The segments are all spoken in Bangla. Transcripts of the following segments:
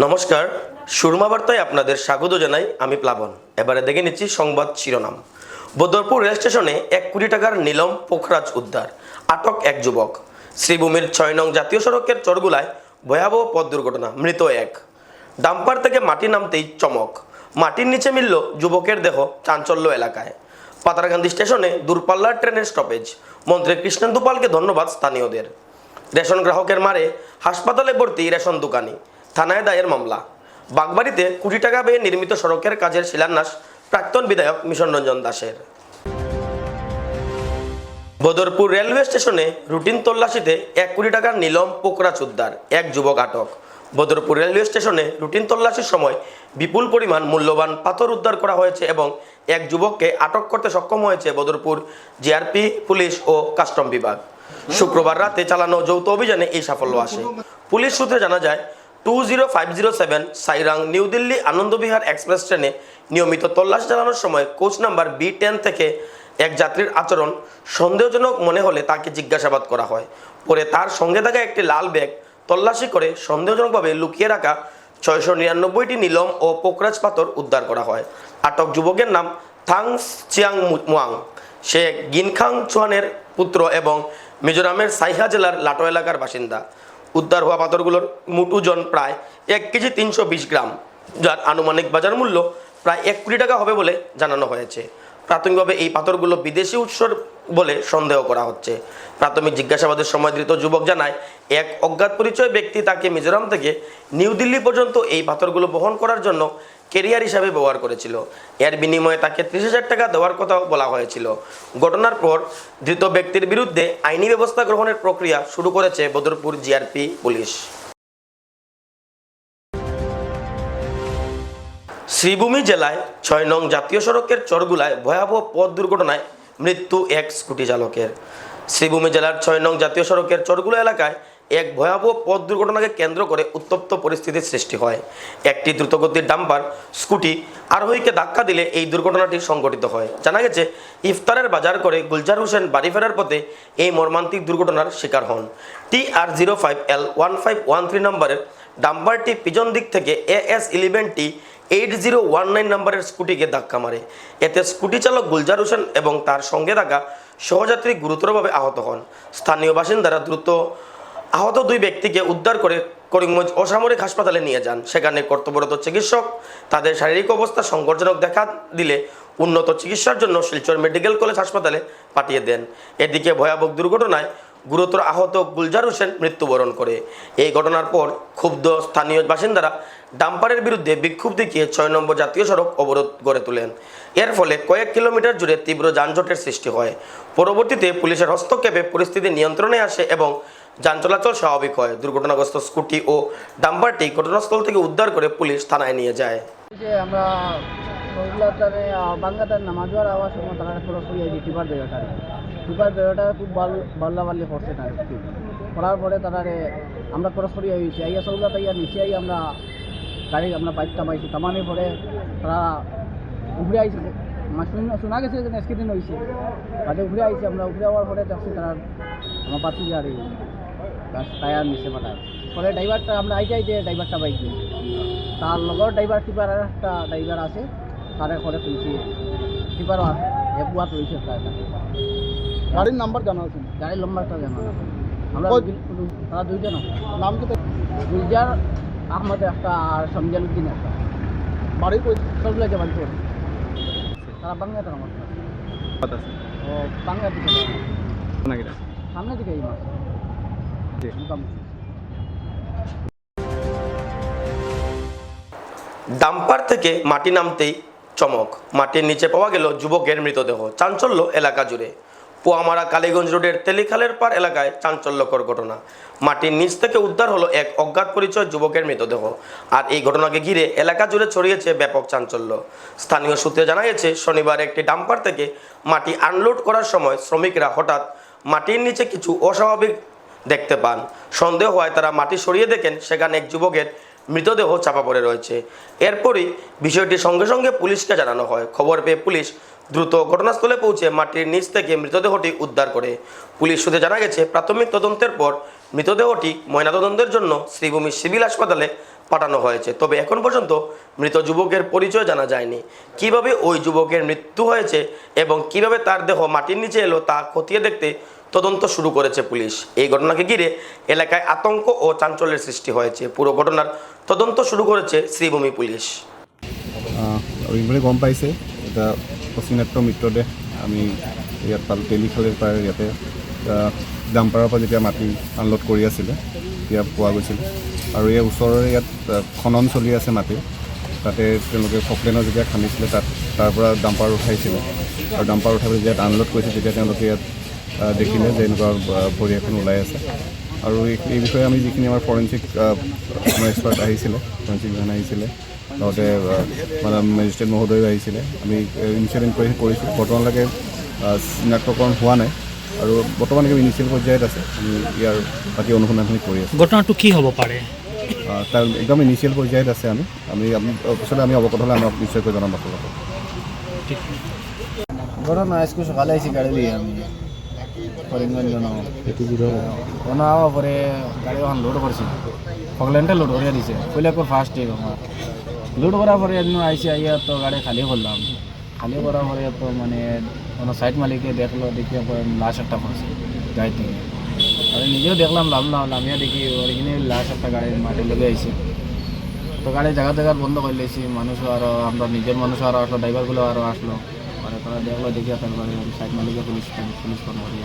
নমস্কার, সুরমা বার্তায় আপনাদের স্বাগত জানাই। আমি প্লাবন। এবারে দেখে নিচ্ছি সংবাদ শিরোনাম। বদরপুর রেল স্টেশনে 1 কোটি টাকার নিলম পোখরাজ উদ্ধার, আটক এক যুবক। শ্রীভূমির 6 নং জাতীয় সড়কের চরগুলায় ভয়াবহ পথ দুর্ঘটনা, মৃত এক। ডাম্পার থেকে মাটি নামতেই চমক, মাটির নিচে মিলল যুবকের দেহ, চাঞ্চল্য এলাকায়। পাতারকান্দি স্টেশনে দূরপাল্লার ট্রেনের স্টপেজ, মন্ত্রী কৃষ্ণেন্দু পালকে ধন্যবাদ স্থানীয়দের। রেশন গ্রাহকের মারে হাসপাতালে ভর্তি রেশন দোকানি, থানায় দায়ের মামলা। বাগবাড়িতে কোটি টাকা ব্যয়ে নির্মিত সড়কের কাজের শিলান্যাস প্রাক্তন বিধায়ক মিশন রঞ্জন দাসের। বদরপুর রেলওয়ে স্টেশনে রুটিন তল্লাশিতে 1 কোটি টাকার নিলম পোখরাজ উদ্ধার, এক যুবক আটক। বদরপুর রেলওয়ে স্টেশনে রুটিন তল্লাশির সময় বিপুল পরিমাণ মূল্যবান পাথর উদ্ধার করা হয়েছে এবং এক যুবককে আটক করতে সক্ষম হয়েছে বদরপুর জিআরপি, পুলিশ ও কাস্টম বিভাগ। শুক্রবার রাতে চালানো যৌথ অভিযানে এই সাফল্য আসে। পুলিশ সূত্রে জানা যায়, 20507 সাইরাং নিউ দিল্লি আনন্দবিহার এক্সপ্রেস ট্রেনে নিয়মিত তল্লাশি চালানোর সময় কোচ নাম্বার B10 থেকে এক যাত্রীর আচরণ সন্দেহজনক মনে হলে তাকে জিজ্ঞাসাবাদ করা হয়। পরে তার সঙ্গে থাকা একটি লাল ব্যাগ তল্লাশি করে সন্দেহজনকভাবে লুকিয়ে রাখা 699টি নিলম ও পোখরাজ পাথর উদ্ধার করা হয়। আটক যুবকের নাম থাং চিয়াং মুয়াং। সে গিনখাং চুয়ানের পুত্র এবং মিজোরামের সাইহা জেলার লাটো এলাকার বাসিন্দা। উদ্ধার হওয়া পাথরগুলোর মোট ওজন প্রায় 1 কেজি 320 গ্রাম, যার আনুমানিক বাজার মূল্য প্রায় 1 কোটি টাকা হবে বলে জানানো হয়েছে। প্রাথমিকভাবে এই পাথরগুলো বিদেশি উৎসর বলে সন্দেহ করা হচ্ছে। প্রাথমিক জিজ্ঞাসাবাদের সময় ধৃত যুবক জানায়, এক অজ্ঞাত পরিচয় ব্যক্তি তাকে মিজোরাম থেকে নিউ দিল্লি পর্যন্ত এই পাথরগুলো বহন করার জন্য কেরিয়ার হিসাবে ব্যবহার করেছিল। এর বিনিময়ে তাকে 30,000 টাকা দেওয়ার কথা বলা হয়েছিল। ঘটনার পর ধৃত ব্যক্তির বিরুদ্ধে আইনি ব্যবস্থা গ্রহণের প্রক্রিয়া শুরু করেছে বদরপুর জিআরপি পুলিশ। শ্রীভূমি জেলায় 6 নং জাতীয় সড়কের চরগুলায় ভয়াবহ পথ দুর্ঘটনায় মৃত্যু এক স্কুটি চালকের। শ্রীভূমি জেলার 6 নং জাতীয় সড়কের চরগুলা এলাকায় এক ভয়াবহ পথ দুর্ঘটনাকে কেন্দ্র করে উত্তপ্ত পরিস্থিতির সৃষ্টি হয়। একটি দ্রুতগতির ডাম্পার স্কুটি আরোহীকে ধাক্কা দিলে এই দুর্ঘটনাটি সংঘটিত হয়। জানা গেছে, ইফতারের বাজার করে গুলজার হোসেন বাড়ি ফেরার পথে এই মর্মান্তিক দুর্ঘটনার শিকার হন। TR05L1513 নম্বরের ডাম্পারটি পিছন দিক থেকে AS11T 8019 নম্বরের স্কুটিকে ধাক্কা মারে। এতে স্কুটি চালক গুলজার হোসেন এবং তার সঙ্গে থাকা সহযাত্রী গুরুতরভাবে আহত হন। স্থানীয় বাসিন্দারা দ্রুত আহত 2 ব্যক্তিকে উদ্ধার করে করিমগঞ্জ অসামরিক হাসপাতালে নিয়ে যান। সেখানে কর্তব্যরত চিকিৎসক তাদের শারীরিক অবস্থা সংকটজনক দেখা দিলে উন্নত চিকিৎসার জন্য শিলচর মেডিকেল কলেজ হাসপাতালে পাঠিয়ে দেন। এদিকে ভয়াবহ দুর্ঘটনায় গুরুতর আহত গুলজার হোসেন মৃত্যুবরণ করে। এই ঘটনার পর ক্ষুব্ধ স্থানীয় বাসিন্দারা ডাম্পারের বিরুদ্ধে বিক্ষোভ দেখিয়ে 6 নম্বর জাতীয় সড়ক অবরোধ গড়ে তোলেন। এর ফলে কয়েক কিলোমিটার জুড়ে তীব্র যানজটের সৃষ্টি হয়। পরবর্তীতে পুলিশের হস্তক্ষেপে পরিস্থিতি নিয়ন্ত্রণে আসে এবং যান চলাচল স্বাভাবিক হয়। দুর্ঘটনাগ্রস্ত স্কুটি ও ডাম্পারটি ঘটনাস্থল থেকে উদ্ধার করে পুলিশ থানায় নিয়ে যায়। আমরা বাংলাদেশের নামাজের আওয়াজ সময় তারা খরচ হয়ে যায় টিপার বেরোটা খুব বাল্লাবাল্লি করছে না করার পরে তারারে আমরা খরচ করিয়া হয়েছি আইয়া সৌলা তাইয়া নিচে আই আমরা গাড়ি আমরা বাইক টামাইছি টামানোর পরে তারা উঠে আইছে শোনা গেছে যে এক্সিডেন্ট হয়েছে তাতে উঠে আইছে আমরা উঠে যাওয়ার পরে দেখছি তারা আমার পাচ্ছি যে আর টায়ার নিচে পাঠায় পরে ড্রাইভারটা আমরা আইতে আইতে ড্রাইভারটা বাইক দিই তার লগর ড্রাইভার টিপার আর একটা ড্রাইভার আছে তারে করে তুলছি টিপারও আছে একুয়াত রয়েছে গাড়ির নাম্বার জানা আছে? গাড়ির নম্বরটা জানা আমরা তারা 2 জন নাম কি? গুলজার আহমদ একটা আর সমজালুদ্দিন একটা। বাড়ি কই? সবগুলো বাড়ি করে তারা বাংলাদেশ আমার ও বাংলাদেশ দিকে সামনে দিকে এই মাস ডাম্পার থেকে মাটি নামতেই চমক, মাটির নিচে পাওয়া গেল যুবকের মৃতদেহ, চাঞ্চল্য এলাকা জুড়ে। পোয়ামারা কালীগঞ্জ রোডের তেলিখালের পার এলাকায় চাঞ্চল্যকর ঘটনা। মাটির নিচ থেকে উদ্ধার হলো এক অজ্ঞাত পরিচয় যুবকের মৃতদেহ। আর এই ঘটনাকে ঘিরে এলাকা জুড়ে ছড়িয়েছে ব্যাপক চাঞ্চল্য। স্থানীয় সূত্রে জানা গেছে, শনিবার একটি ডাম্পার থেকে মাটি আনলোড করার সময় শ্রমিকরা হঠাৎ মাটির নিচে কিছু অস্বাভাবিক দেখতে পান। সন্দেহ হয় তারা মাটি সরিয়ে দেখেন সেখানে এক যুবকের মৃতদেহ চাপা পড়ে রয়েছে। এরপরই বিষয়টি সঙ্গে সঙ্গে পুলিশকে জানানো হয়। খবর পেয়ে পুলিশ দ্রুত ঘটনাস্থলে পৌঁছে মাটির নিচ থেকে মৃতদেহটি উদ্ধার করে। পুলিশ সূত্রে জানা গেছে, প্রাথমিক তদন্তের পর মৃতদেহটি ময়নাতদন্তের জন্য শ্রীভূমি সিভিল হাসপাতালে পাঠানো হয়েছে। তবে এখন পর্যন্ত মৃত যুবকের পরিচয় জানা যায়নি। কিভাবে ওই যুবকের মৃত্যু হয়েছে এবং কিভাবে তার দেহ মাটির নিচে এলো তা খতিয়ে দেখতে তদন্ত শুরু করেছে পুলিশ। এই ঘটনাকে ঘিরে এলাকায় আতঙ্ক ও চাঞ্চল্যের সৃষ্টি হয়েছে। পুরো ঘটনার তদন্ত শুরু করেছে শ্রীভূমি পুলিশ। ৰিংবলে গম পাইছে এটা অচিনাক্ত মৃতদেহ আমি ইয়াত পালোঁ তেলিখালিৰ পৰা ইয়াতে ডাম্পাৰৰ পৰা যেতিয়া মাটি আনলোড কৰি আছিলে তেতিয়া পোৱা গৈছিলে আৰু এই ওচৰৰে ইয়াত খনন চলি আছে মাটি তাতে তেওঁলোকে ফকলেনৰ যেতিয়া খান্দিছিলে তাৰ পৰা ডাম্পাৰ উঠাইছিলে আৰু ডাম্পাৰ উঠাই পেলাই ইয়াত আনলোড কৰিছে তেতিয়া তেওঁলোকে ইয়াত দেখিলে যে এনেকুৱা ভৰি এখন ওলাই আছে আৰু এই বিষয়ে আমি যিখিনি আমাৰ ফৰেনচিক আমাৰ এক্সপাৰ্ট আহিছিলে ফৰেনচিক ভেন আহিছিলে লগতে মানে মেজিষ্ট্ৰেট মহোদয় আহিছিলে আমি ইনিচিয়েল ইনকুৱাৰী কৰিছোঁ বৰ্তমানলৈকে চিনাক্তকৰণ হোৱা নাই আৰু বৰ্তমানলৈকে ইনিচিয়েল পৰ্যায়ত আছে আমি ইয়াৰ বাকী অনুসন্ধানখিনি কৰি আছোঁ ঘটনাটো কি হ'ব পাৰে তাৰ একদম ইনিচিয়েল পৰ্যায়ত আছে আমি পিছলৈ আমি অৱগত হ'লে আমাক নিশ্চয়কৈ জনাম আপোনালোকক ঘটনা আজকে সকালে আইসি গাড়ি দিয়ে আমি করিমগঞ্জ হওয়ার পরে গাড়ি ওখান লোড করছি ফকল্যান্ডে লোড করিয়া দিছে পইলে ফার্স্ট ডে আমার লোড করার পরে এদিন আইসি আইয়া তো গাড়ি খালি করলাম খালি করার পরে তো মানে কোনো সাইড মালিকে দেখলো দেখিয়ে পরে লাশ একটা পড়ছে গাড়ি থেকে আর নিজেও দেখলাম নামিয়া দেখি ওইখানে লাশ একটা গাড়ির মাটি লেগে আইসি তো গাড়ি জায়গা জায়গার বন্ধ করে লেছি মানুষও আরও আমরা নিজের মানুষও আরও আসলো ড্রাইভারগুলো আরও আসলো পরে তারা দেখলো দেখি তারপরে সাইড মালিকে পুলিশ ফোন করি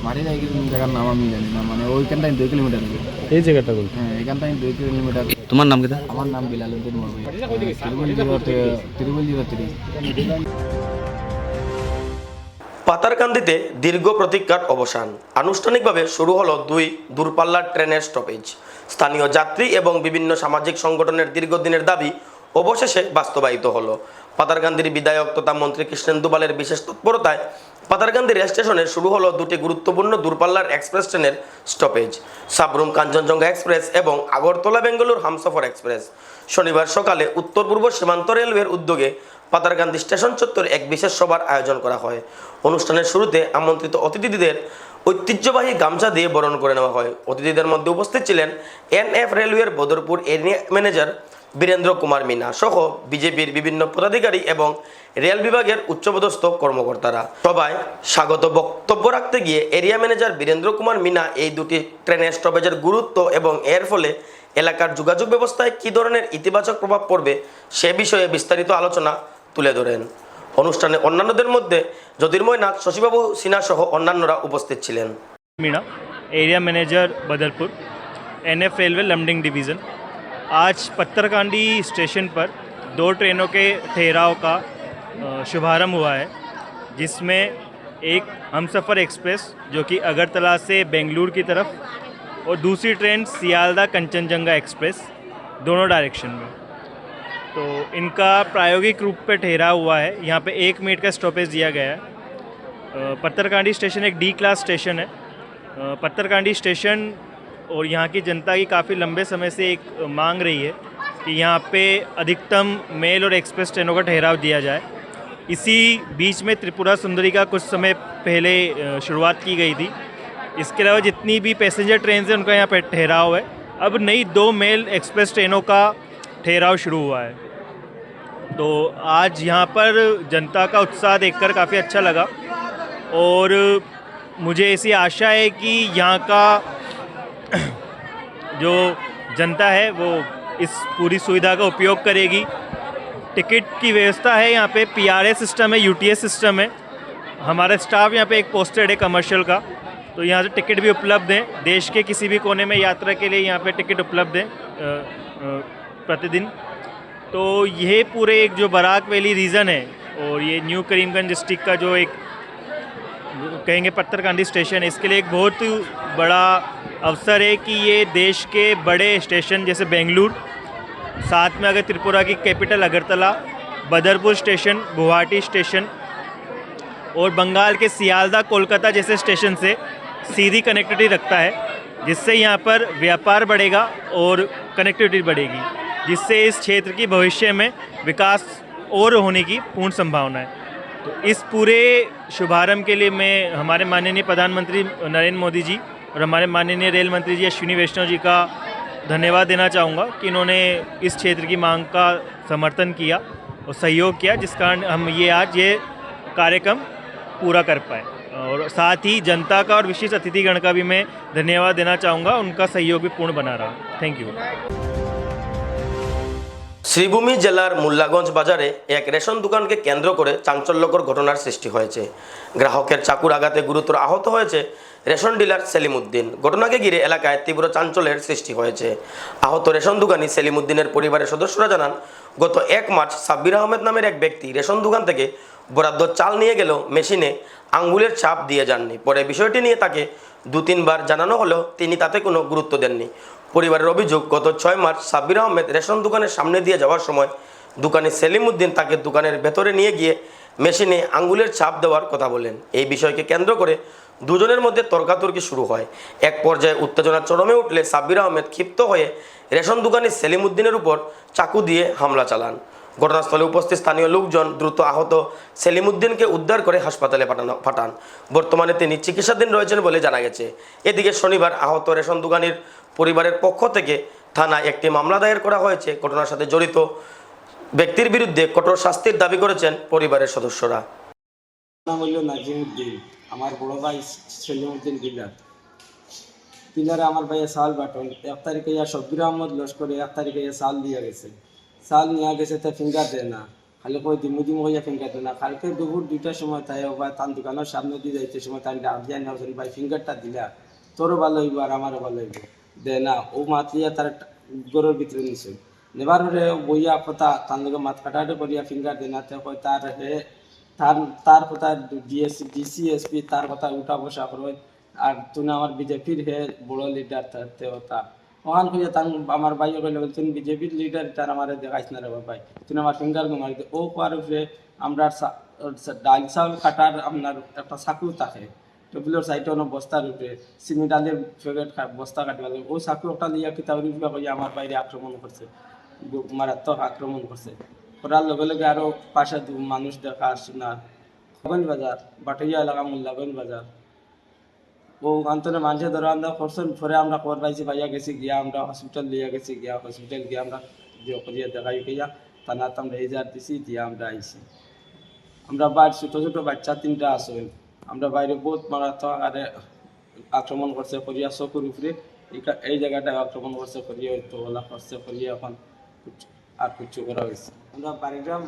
মারি যাই জায়গার নাম আমি জানি না মানে ওইখানটাই 2 কিলোমিটার এই জায়গাটা বল হ্যাঁ এখানটাই 2 কিলোমিটার তোমার নাম কি আমার নাম বিলালুদ্দিন মুর্মু ত্রিপুল 03 পাতারকান্দিতে দীর্ঘ প্রতীক্ষার অবসান। আনুষ্ঠানিকভাবে শুরু হলো 2 দূরপাল্লার ট্রেনের স্টপেজ। স্থানীয় যাত্রী এবং বিভিন্ন সামাজিক সংগঠনের দীর্ঘদিনের দাবি অবশেষে বাস্তবায়িত হলো। পাতারকান্দির বিধায়ক তথা মন্ত্রী কৃষ্ণেন্দু পালের বিশেষ তৎপরতায় পাতারকান্দি রেল স্টেশনে শুরু হলো 2টি গুরুত্বপূর্ণ দূরপাল্লার এক্সপ্রেস ট্রেনের স্টপেজ, সাবরুম কাঞ্চনজঙ্ঘা এক্সপ্রেস এবং আগরতলা বেঙ্গালুরু হামসফর এক্সপ্রেস। শনিবার সকালে উত্তর পূর্ব সীমান্ত রেলওয়ের উদ্যোগে পাতারকান্দি স্টেশন চত্বরে এক বিশেষ সভার আয়োজন করা হয়। অনুষ্ঠানের শুরুতে আমন্ত্রিত অতিথিদের ঐতিহ্যবাহী গামছা দিয়ে বরণ করে নেওয়া হয়। অতিথিদের মধ্যে উপস্থিত ছিলেন NF রেলওয়ের বদরপুর এরিয়া ম্যানেজার বীরেন্দ্র কুমার মিনা সহ বিজেপির বিভিন্ন পদাধিকারী এবং রেল বিভাগের উচ্চপদস্থ কর্মকর্তারা। সবাই স্বাগত বক্তব্য রাখতে গিয়ে এরিয়া ম্যানেজার বীরেন্দ্র কুমার মিনা এই 2টি ট্রেনের স্টপেজের গুরুত্ব এবং এর ফলে এলাকার যোগাযোগ ব্যবস্থায় কী ধরনের ইতিবাচক প্রভাব পড়বে সে বিষয়ে বিস্তারিত আলোচনা তুলে ধরেন। অনুষ্ঠানে অন্যান্যদের মধ্যে জ্যোতির্ময় নাথ, শশীবাবু সিনহা সহ অন্যান্যরা উপস্থিত ছিলেন। Meena area manager Badarpur NF railway Lumding division. आज पत्तरकांडी स्टेशन पर 2 ट्रेनों के ठहराव का शुभारंभ हुआ है, जिसमें एक हमसफ़र एक्सप्रेस जो कि अगरतला से बेंगलुरु की तरफ और दूसरी ट्रेन सियालदा कंचनजंगा एक्सप्रेस, दोनों डायरेक्शन में। तो इनका प्रायोगिक रूप पे ठहराव हुआ है। यहाँ पे 1 मिनट का स्टॉपेज दिया गया है। पत्तरकांडी स्टेशन एक D क्लास स्टेशन है। पत्तरकांडी स्टेशन और यहाँ की जनता की काफ़ी लंबे समय से एक मांग रही है कि यहाँ पे अधिकतम मेल और एक्सप्रेस ट्रेनों का ठहराव दिया जाए। इसी बीच में त्रिपुरा सुंदरी का कुछ समय पहले शुरुआत की गई थी। इसके अलावा जितनी भी पैसेंजर ट्रेन है उनका यहाँ पे ठहराव है। अब नई 2 मेल एक्सप्रेस ट्रेनों का ठहराव शुरू हुआ है। तो आज यहाँ पर जनता का उत्साह देखकर काफ़ी अच्छा लगा और मुझे ऐसी आशा है कि यहाँ का जो जनता है वो इस पूरी सुविधा का उपयोग करेगी। टिकट की व्यवस्था है यहाँ पे, PRS सिस्टम है, UTS सिस्टम है। हमारा स्टाफ यहाँ पे एक पोस्टेड है कमर्शियल का, तो यहाँ से टिकट भी उपलब्ध हैं। देश के किसी भी कोने में यात्रा के लिए यहाँ पे टिकट उपलब्ध है प्रतिदिन। तो ये पूरे एक जो बराक वैली रीजन है और ये न्यू करीमगंज डिस्ट्रिक्ट का जो एक कहेंगे पत्तरकांडी स्टेशन है, इसके लिए एक बहुत बड़ा अवसर है कि ये देश के बड़े स्टेशन जैसे बेंगलुरु, साथ में अगर त्रिपुरा की capital Agartala, Badarpur station, Guwahati station और बंगाल के सियालदा, कोलकाता जैसे स्टेशन से सीधी कनेक्टिविटी रखता है, जिससे यहाँ पर व्यापार बढ़ेगा और कनेक्टिविटी बढ़ेगी, जिससे इस क्षेत्र की भविष्य में विकास और होने की पूर्ण संभावना है। तो इस पूरे शुभारंभ के लिए मैं हमारे माननीय प्रधानमंत्री नरेंद्र मोदी जी और हमारे माननीय रेल मंत्री जी अश्विनी वैष्णव जी का धन्यवाद देना चाहूँगा कि इन्होंने इस क्षेत्र की मांग का समर्थन किया और सहयोग किया, जिस कारण हम आज ये कार्यक्रम पूरा कर पाए। और साथ ही जनता का और विशेष अतिथिगण का भी मैं धन्यवाद देना चाहूँगा, उनका सहयोग भी पूर्ण बना रहा। Thank you. শ্রীভূমি জেলার মোল্লাগঞ্জ বাজারে এক রেশন দোকানকে কেন্দ্র করে চাঞ্চল্যকর ঘটনার সৃষ্টি হয়েছে। গ্রাহকের চাকুর আঘাতে গুরুতর আহত হয়েছে রেশন ডিলার সেলিম উদ্দিন। ঘটনাকে ঘিরে এলাকায় তীব্র চাঞ্চল্যের সৃষ্টি হয়েছে। আহত রেশন দোকানি সেলিম উদ্দিনের পরিবারের সদস্যরা জানান, গত 1 মার্চ সাব্বির আহমেদ নামের এক ব্যক্তি রেশন দোকান থেকে বরাদ্দ চাল নিয়ে গেলেও মেশিনে আঙ্গুলের ছাপ দিয়ে যাননি। পরে বিষয়টি নিয়ে তাকে 2-3 বার জানানো হলেও তিনি তাতে কোনো গুরুত্ব দেননি। পরিবারের অভিযোগ, গত 6 মার্চ সাব্বির আহমেদ রেশন দোকানের সামনে দিয়ে যাওয়ার সময় দোকানি সেলিম উদ্দিন তাকে দোকানের ভেতরে নিয়ে গিয়ে মেশিনে আঙ্গুলের ছাপ দেওয়ার কথা বলেন। এই বিষয়কে কেন্দ্র করে দুজনের মধ্যে তর্কাতর্কি শুরু হয়। এক পর্যায়ে উত্তেজনা চরমে উঠলে সাব্বির আহমেদ ক্ষিপ্ত হয়ে রেশন দোকানি সেলিম উদ্দিনের উপর চাকু দিয়ে হামলা চালান। ঘটনাস্থলে উপস্থিত স্থানীয় লোকজন দ্রুত আহত সেলিম উদ্দিনকে উদ্ধার করে হাসপাতালে পাঠান। বর্তমানে তিনি চিকিৎসাধীন রয়েছেন বলে জানা গেছে। এদিকে শনিবার আহত রেশন দোকানির পরিবারের পক্ষ থেকে থানায় একটি মামলা দায়ের করা হয়েছে। ঘটনার সাথে জড়িত ব্যক্তির বিরুদ্ধে কঠোর শাস্তির দাবি করেছেন পরিবারের সদস্যরা। নাম হইল নাজিমুদ্দিন, আমার বড় ভাই সেলিমউদ্দিন ডিলারে আমার ভাইয়া চাল বাটন 1 তারিখে শব্বির আহমদ লস্করে 1 তারিখে চাল দিয়ে গেছে। চাল নিয়ে গেছে, তাই ফিঙ্গার দেয় না, খালি করে দিমু হইয়া ফিঙ্গার দেয় না। কালকে দুপুর 2টার সময় তাই তার দোকানের সামনে দিয়ে যাইতে সময় তাই আবদিয়া নেওয়া ভাই ফিঙ্গারটা দিলা, তোরও ভালো হইব আর আমারও ভালো হইব, দেয় না। ও মাতলিয়া তার গরুর ভিতরে নিছে, নেবার পরে বইয়া কথা তার লগে মাত কাটাটা করিয়া ফিঙ্গার দেয় না। কয় তার কথা ডিসিএসপি তার কথা উঠা বসা করবে, আর তুমি আমার বিজেপির হে বড় লিডার তা ওখান কইয়া তার আমার ভাই কইল, তুমি বিজেপির লিডার, তার আমার দেখাইছ না রে ভাই, তুমি আমার ফিঙ্গার মারি দে। ও পার উপরে আমরা ডাল চাউল কাটার আপনার একটা চাকু থাকে, টেবিলের সাইডে অনেক বস্তার উপরে চিনি ডালের ফেভারেট বস্তা কাটবে, ও চাকু একটা লিয়া কিতাব কইয়া আমার বাইরে আক্রমণ করছে, মারাত্মক আক্রমণ করছে। করার লগে লগে আরো পাশে মানুষ দেখা আসছে না। মোল্লাগঞ্জ বাজার, বাটিয়া এলাকা মোল্লাগঞ্জ বাজার, ও অন্তরে মানুষের ধরে আমরা করছেন। পরে আমরা খবর পাইছি, ভাইয়া গেছি গিয়া আমরা হসপিটাল লিয়া গেছি, হসপিটাল গিয়ে আমরা করিয়া দেখাই গিয়া থানাতে আমরা এজার দিছি, দিয়ে আমরা আইছি। আমরা বাইরে ছোট ছোট বাচ্চা 3টা আছে, আমরা বাইরে বহুত মারাত্মক আরে আক্রমণ করছে করিয়া চকুর উপরে এই জায়গাটায় আক্রমণ করছে করিয়া, তো ওলা করছে করিয়া এখন আর কিছু করা হয়েছে। আমরা বাড়িগ্রাম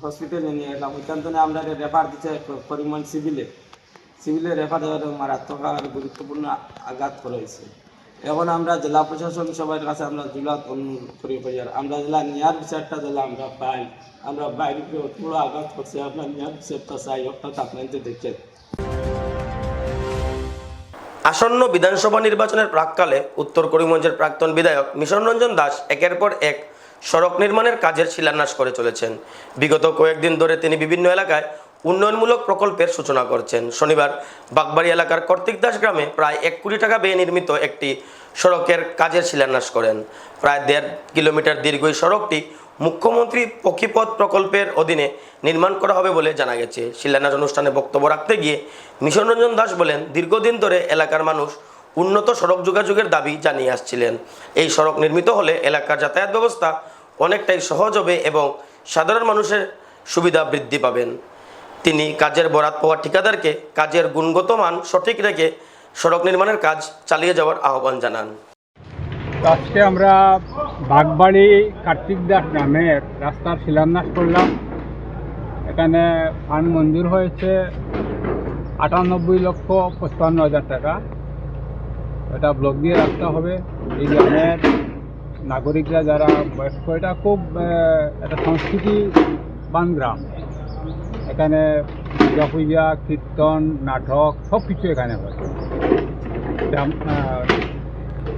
হসপিটালে নিয়ে এলাম, ওইখান থেকে আমরা রেফার দিচ্ছে করিমগঞ্জ সিভিলে রেফার দেওয়ার মারাত্মক আর গুরুত্বপূর্ণ আঘাত করা হয়েছে। এখন আমরা জেলা প্রশাসন সবার কাছে আমরা জেলা করি আর আমরা জেলা নেওয়ার বিচারটা জেলা আমরা পাই, আমরা বাইরে পুরো আঘাত করছে, আমরা নেওয়ার বিচারটা চাই, অর্থাৎ আপনাদের দেখছেন। আসন্ন বিধানসভা নির্বাচনের প্রাককালে উত্তর করিমগঞ্জের প্রাক্তন বিধায়ক মিশন রঞ্জন দাস একের পর এক সড়ক নির্মাণের কাজের শিলান্যাস করে চলেছেন। বিগত কয়েকদিন ধরে তিনি বিভিন্ন এলাকায় উন্নয়নমূলক প্রকল্পের সূচনা করছেন। শনিবার বাগবাড়ি এলাকার কর্তিক দাস গ্রামে প্রায় 1 কোটি টাকা ব্যয়ে নির্মিত একটি সড়কের কাজের শিলান্যাস করেন। প্রায় 1.5 কিলোমিটার দীর্ঘ এই সড়কটি মুখ্যমন্ত্রী পক্ষীপথ প্রকল্পের অধীনে নির্মাণ করা হবে বলে জানা গেছে। শিলান্যাস অনুষ্ঠানে বক্তব্য রাখতে গিয়ে মিশন রঞ্জন দাস বলেন, দীর্ঘদিন ধরে এলাকার মানুষ উন্নত সড়ক যোগাযোগের দাবি জানিয়ে আসছিলেন। এই সড়ক নির্মিত হলে এলাকার যাতায়াত ব্যবস্থা অনেকটাই সহজ হবে এবং সাধারণ মানুষের সুবিধা বৃদ্ধি পাবেন। তিনি কাজের বরাত পাওয়া ঠিকাদারকে কাজের গুণগত মান সঠিক রেখে সড়ক নির্মাণের কাজ চালিয়ে যাওয়ার আহ্বান জানান। আজকে আমরা বাগবাড়ি কার্তিক দাস গ্রামের রাস্তার শিলান্যাস করলাম। এখানে ফান্ড মঞ্জুর হয়েছে 98,55,000 টাকা। এটা ব্লক দিয়ে রাস্তা হবে। এই গ্রামের নাগরিকরা যারা বয়স্ক, এটা খুব একটা সংস্কৃতিবান গ্রাম। এখানে পূজা পূজা, কীর্তন, নাটক সব কিছু এখানে হয়,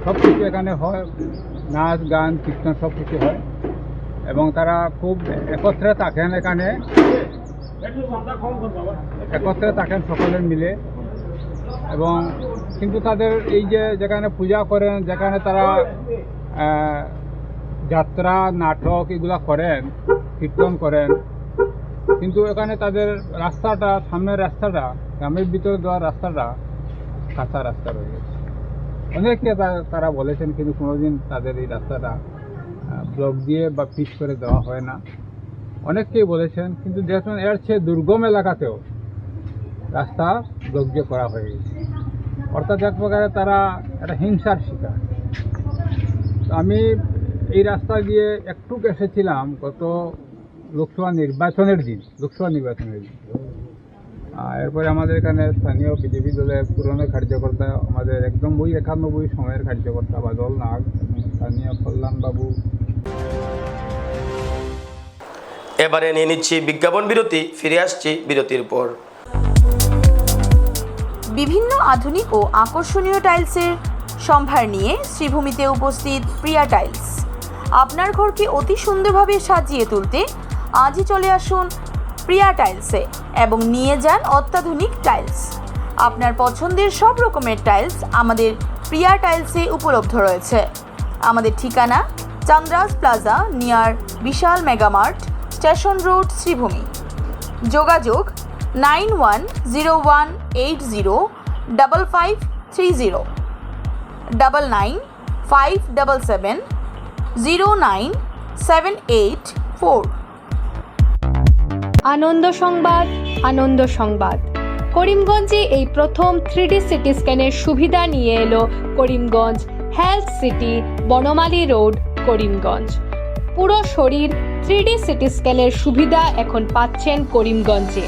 সব কিছু এখানে হয়, নাচ গান কীর্তন সব কিছু হয় এবং তারা খুব একত্রে থাকেন। এখানে একত্রে থাকেন সকলে মিলে এবং কিন্তু তাদের এই যে যেখানে পূজা করেন, যেখানে তারা যাত্রা নাটক এগুলা করেন, কীর্তন করেন, কিন্তু এখানে তাদের রাস্তাটা, সামনের রাস্তাটা, গ্রামের ভিতরে দেওয়ার রাস্তাটা কাঁচা রাস্তা রয়ে গেছে। অনেকে তারা বলেছেন, কিন্তু কোনোদিন তাদের এই রাস্তাটা ব্লক দিয়ে বা পিচ করে দেওয়া হয় না। অনেকেই বলেছেন, কিন্তু দেখুন এর চেয়ে দুর্গম এলাকাতেও রাস্তা ব্লক দিয়ে করা হয়ে গেছে। অর্থাৎ এক প্রকারে তারা একটা হিংসার শিকার। তো আমি এই রাস্তা দিয়ে একটু এসেছিলাম গত লোকসভা নির্বাচনের দিন। এরপরে আমাদের এখানে স্থানীয় বিজেপি দলের পুরনো কার্যকর্তা, আমাদের একদম 91 সময়ের কার্যকর্তা বাদল নাগ এবং স্থানীয় কল্যাণবাবু। এবারে নিয়ে নিচ্ছি বিজ্ঞাপন বিরতি, ফিরে আসছি বিরতির পর। বিভিন্ন আধুনিক ও আকর্ষণীয় টাইলসের সম্ভার নিয়ে শ্রীভূমিতে উপস্থিত প্রিয়া টাইলস। আপনার ঘরকে অতি সুন্দরভাবে সাজিয়ে তুলতে আজই চলে আসুন প্রিয়া টাইলসে এবং নিয়ে যান অত্যাধুনিক টাইলস। আপনার পছন্দের সব রকমের টাইলস আমাদের প্রিয়া টাইলসে উপলব্ধ রয়েছে। আমাদের ঠিকানা চান্দ্রাস প্লাজা নিয়ার বিশাল মেগামার্ট, স্টেশন রোড, শ্রীভূমি। যোগাযোগ 9101805530 9957709784। আনন্দ সংবাদ। করিমগঞ্জে এই প্রথম 3D সিটি স্ক্যানের সুবিধা নিয়ে এলো Karimganj health city, Banamali road, Karimganj. পুরো শরীর 3D সিটি স্ক্যানের সুবিধা এখন পাচ্ছেন করিমগঞ্জে।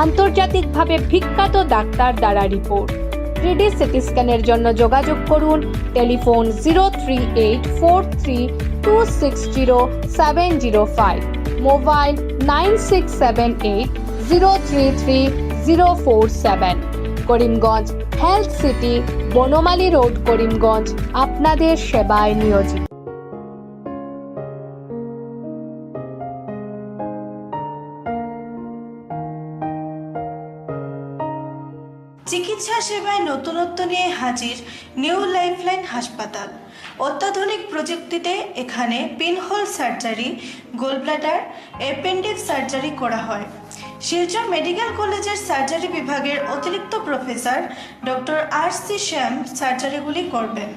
আন্তর্জাতিকভাবে বিখ্যাত ডাক্তার দ্বারা রিপোর্ট। 3D সিটি স্ক্যানের জন্য যোগাযোগ করুন telephone 0384360705, mobile 9678033047। Karimganj health city, Banamali road, Karimganj আপনাদের সেবায় নিয়োজিত। চিকিৎসা সেবায় নতুনত্ব নিয়ে হাজির নিউ লাইফলাইন হাসপাতাল। অত্যাধুনিক প্রযুক্তিতে এখানে pinhole surgery, gallbladder, appendix surgery করা হয়। শিলচর মেডিকেল কলেজের সার্জারি বিভাগের অতিরিক্ত প্রফেসর ডক্টর RC শ্যাম সার্জারিগুলি করবেন।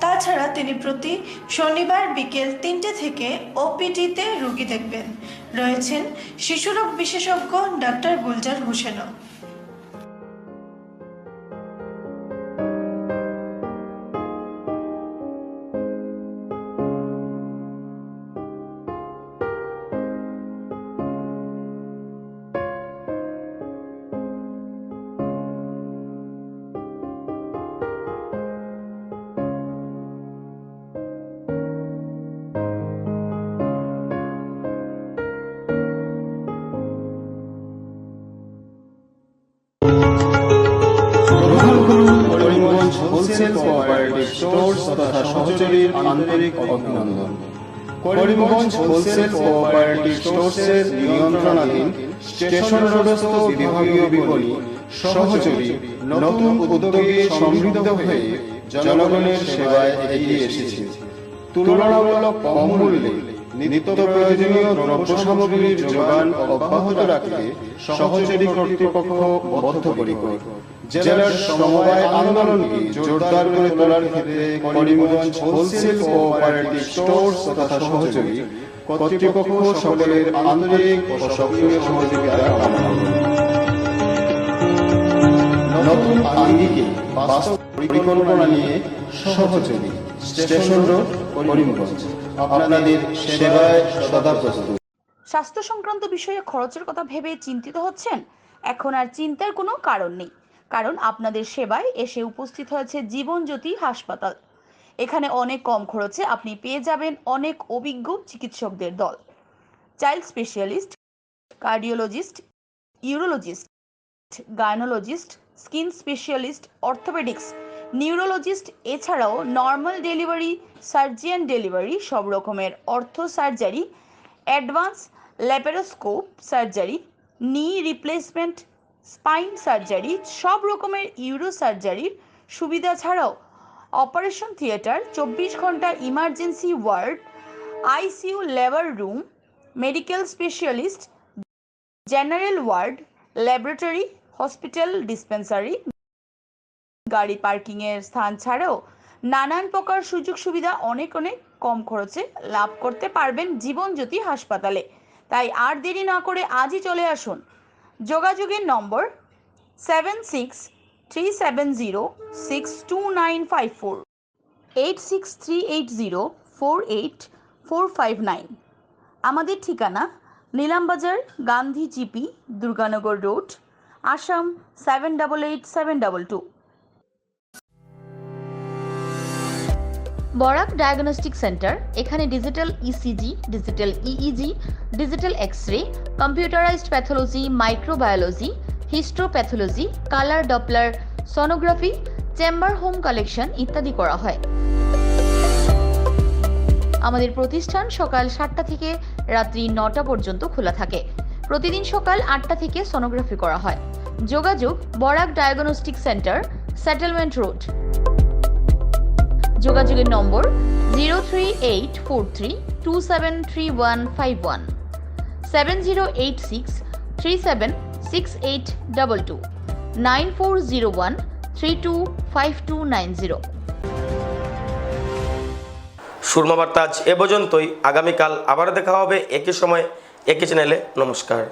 তাছাড়া তিনি প্রতি শনিবার বিকেল 3টে থেকে OPD-তে রোগী দেখবেন। রয়েছেন শিশুরোগ বিশেষজ্ঞ ডাক্তার গুলজার হোসেনও। করিমগঞ্জ হোলসেল কোঅপারেটিভ স্টোর্স তথা সহচরীর আন্তরিক অভিনন্দন। করিমগঞ্জ হোলসেল কোঅপারেটিভ স্টোর্সের নিয়ন্ত্রণাধীন স্টেশন রোডস্থ বিভাগীয় বিপণী সহচরী নতুন উদ্যোগে সমৃদ্ধ হয়ে জনগণের সেবায় এগিয়ে এসেছে। তুলনামূলক কম মূল্যে নিত্য প্রয়োজনীয় দ্রব্য সামগ্রীর যোগান অব্যাহত রাখতে সহচরী কর্তৃপক্ষ বদ্ধপরিকর। জেলার সমবায় আন্দোলনকে জোরদার করে তোলার ক্ষেত্রে করিমগঞ্জ হোলসেল কোঅপারেটিভ স্টোর্স তথা সহচরী কর্তৃপক্ষ সকলের আন্তরিক ও সক্রিয় সহযোগিতা কামনা করে। নতুন আঙ্গিকে বাস্তব পরিকল্পনা নিয়ে সহচরী, স্টেশন রোড, করিমগঞ্জ আপনাদের সেবায় সদা প্রস্তুত। স্বাস্থ্য সংক্রান্ত বিষয়ে খরচের কথা ভেবে চিন্তিত হচ্ছেন? এখন আর চিন্তার কোনো কারণ নেই, কারণ আপনাদের সেবায় এসে উপস্থিত হয়েছে জীবনজ্যোতি হাসপাতাল। এখানে অনেক কম খরচে আপনি পেয়ে যাবেন অনেক অভিজ্ঞ চিকিৎসকদের দল। Child specialist, cardiologist, urologist, gynaecologist, skin specialist, orthopaedics, neurologist, এছাড়াও নর্মাল ডেলিভারি, সার্জিয়ান ডেলিভারি, সব রকমের ortho surgery, advance laparoscope surgery, knee replacement, spine surgery, সব রকমের ইউরো সার্জারির সুবিধা ছাড়াও অপারেশন থিয়েটার, 24 ঘন্টা emergency ward, ICU labour room, medical specialist, general ward, laboratory, hospital dispensary, গাড়ি পার্কিংয়ের স্থান ছাড়াও নানান প্রকার সুযোগ সুবিধা অনেক কম খরচে লাভ করতে পারবেন জীবনজ্যোতি হাসপাতালে। তাই আর দেরি না করে আজই চলে আসুন। যোগাযোগের নম্বর 7637062954, 8638048459। আমাদের ঠিকানা Nilambazar, Gandhi GP, Durganagar road, Assam 788722। Barak diagnostic centre, এখানে digital ECG, digital EEG, digital x-ray, computerised pathology, microbiology, histopathology, colour doppler, sonography, chamber home collection ইত্যাদি করা হয়। আমাদের প্রতিষ্ঠান সকাল 7টা থেকে রাত্রি 9টা পর্যন্ত খোলা থাকে। প্রতিদিন সকাল 8টা থেকে সোনোগ্রাফি করা হয়। যোগাযোগ Barak diagnostic centre, settlement road. যোগাযোগের নম্বর 03843273151, 7086376822, 9401325290। সুরমা বার্তা আজ এ পর্যন্তই। আগামীকাল আবার দেখা হবে একই সময় একই চ্যানেলে। নমস্কার।